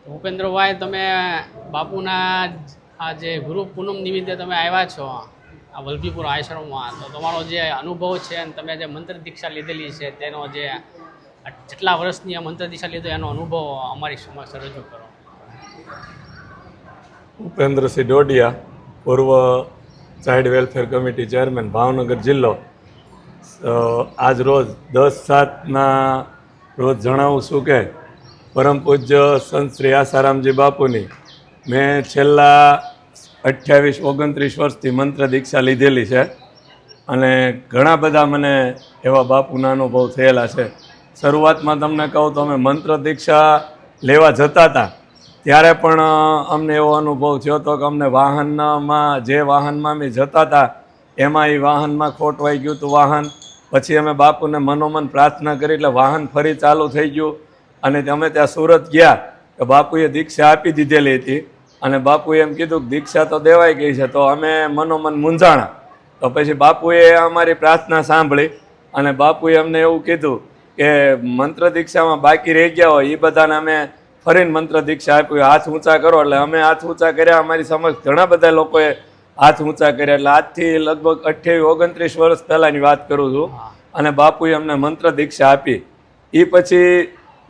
ભૂપેન્દ્રભાઈ, તમે બાપુના આ જે ગુરુ પૂનમ નિમિત્તે તમે આવ્યા છો આ વલભીપુર આશ્રમમાં, તો તમારો જે અનુભવ છે અને તમે જે મંત્ર દીક્ષા લીધેલી છે તેનો જે જેટલા વર્ષની આ મંત્ર દીક્ષા લીધો એનો અનુભવ અમારી સમક્ષ રજૂ કરો. ઉપેન્દ્રસિંહ ડોડિયા, પૂર્વ child welfare committee chairman, Bhavnagar જિલ્લો. આજ રોજ 10/7ના રોજ જણાવું છું કે પરમ પૂજ્ય સંત શ્રી આસારામજી બાપુની મેં છેલ્લા 28-29 વર્ષથી મંત્ર દીક્ષા લીધેલી છે અને ઘણા બધા મને એવા બાપુના અનુભવ થયેલા છે. શરૂઆતમાં તમને કહું તો અમે મંત્ર દીક્ષા લેવા જતા હતા ત્યારે પણ અમને એવો અનુભવ થયો હતો કે અમને વાહનમાં જે વાહનમાં અમે જતા હતા એમાં એ વાહનમાં ખોટવાઈ ગયું હતું વાહન. પછી અમે બાપુને મનોમન પ્રાર્થના કરી એટલે વાહન ફરી ચાલુ થઈ ગયું અને અમે ત્યાં સુરત ગયા કે બાપુએ દીક્ષા આપી દીધેલી હતી અને બાપુએ એમ કીધું કે દીક્ષા તો દેવાઈ ગઈ છે. તો અમે મનોમન મૂંઝાણા. તો પછી બાપુએ અમારી પ્રાર્થના સાંભળી અને બાપુએ અમને એવું કીધું કે મંત્ર દીક્ષામાં બાકી રહી ગયા હોય એ બધાને અમે ફરીને મંત્ર દીક્ષા આપી, હાથ ઊંચા કરો. એટલે અમે હાથ ઊંચા કર્યા. અમારી સમક્ષ ઘણા બધા લોકોએ હાથ ઊંચા કર્યા. એટલે આજથી લગભગ 28-29 વર્ષ પહેલાંની વાત કરું છું અને બાપુએ અમને મંત્ર દીક્ષા આપી. એ પછી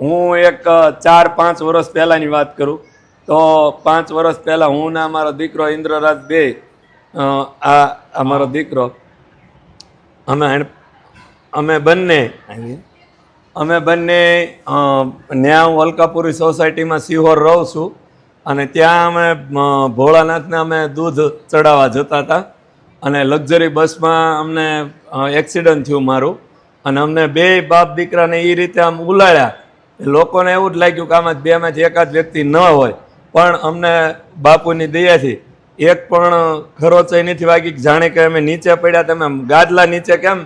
હું એક 4-5 વર્ષ પહેલાંની વાત કરું તો 5 વર્ષ પહેલાં હું ને અમારો દીકરો ઇન્દ્રરાજ બે, આ અમારો દીકરો, અમે બંને ન્યા હું અલકાપુરી સોસાયટીમાં સિહોર રહું છું અને ત્યાં અમે ભોળાનાથને અમે દૂધ ચડાવવા જતા હતા અને લક્ઝરી બસમાં અમને એક્સિડન્ટ થયું મારું અને અમને બે બાપ દીકરાને એ રીતે આમ ઉલાળ્યા. લોકોને એવું જ લાગ્યું કે આમાં બેમાંથી એકાદ વ્યક્તિ ન હોય, પણ અમને બાપુની દયાથી એક પણ ખરોચાઈ નથી વાગી. જાણે કે અમે નીચે પડ્યા, તમે ગાદલા નીચે કેમ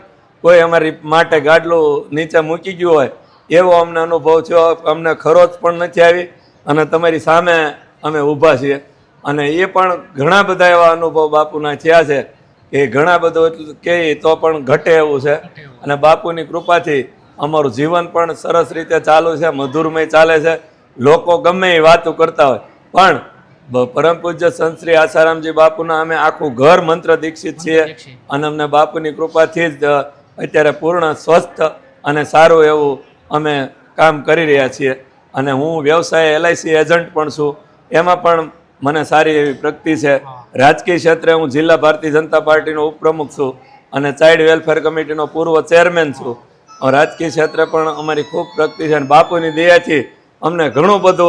કોઈ અમારી માટે ગાડલું નીચે મૂકી ગયું હોય એવો અમને અનુભવ થયો. અમને ખરોચ પણ નથી આવી અને તમારી સામે અમે ઊભા છીએ. અને એ પણ ઘણા બધા એવા અનુભવ બાપુના થયા છે કે ઘણા બધું કે તો પણ ઘટે એવું છે. અને બાપુની કૃપાથી અમારું જીવન પણ સરસ રીતે ચાલુ છે, મધુરમય ચાલે છે. લોકો ગમે એ વાતો કરતા હોય પણ પરમ પૂજ્ય સંત શ્રી આસારામજી બાપુના અમે આખું ઘર મંત્ર દીક્ષિત છીએ અને અમને બાપુની કૃપાથી જ અત્યારે પૂર્ણ સ્વસ્થ અને સારું એવું અમે કામ કરી રહ્યા છીએ. અને હું વ્યવસાય LIC એજન્ટ પણ છું, એમાં પણ મને સારી એવી પ્રગતિ છે. રાજકીય ક્ષેત્રે હું જિલ્લા ભારતીય જનતા પાર્ટીનો ઉપપ્રમુખ છું અને ચાઇલ્ડ વેલફેર કમિટીનો પૂર્વ ચેરમેન છું. રાજકીય ક્ષેત્રે પણ અમારી ખૂબ પ્રગતિ છે અને બાપુની દયાથી અમને ઘણું બધું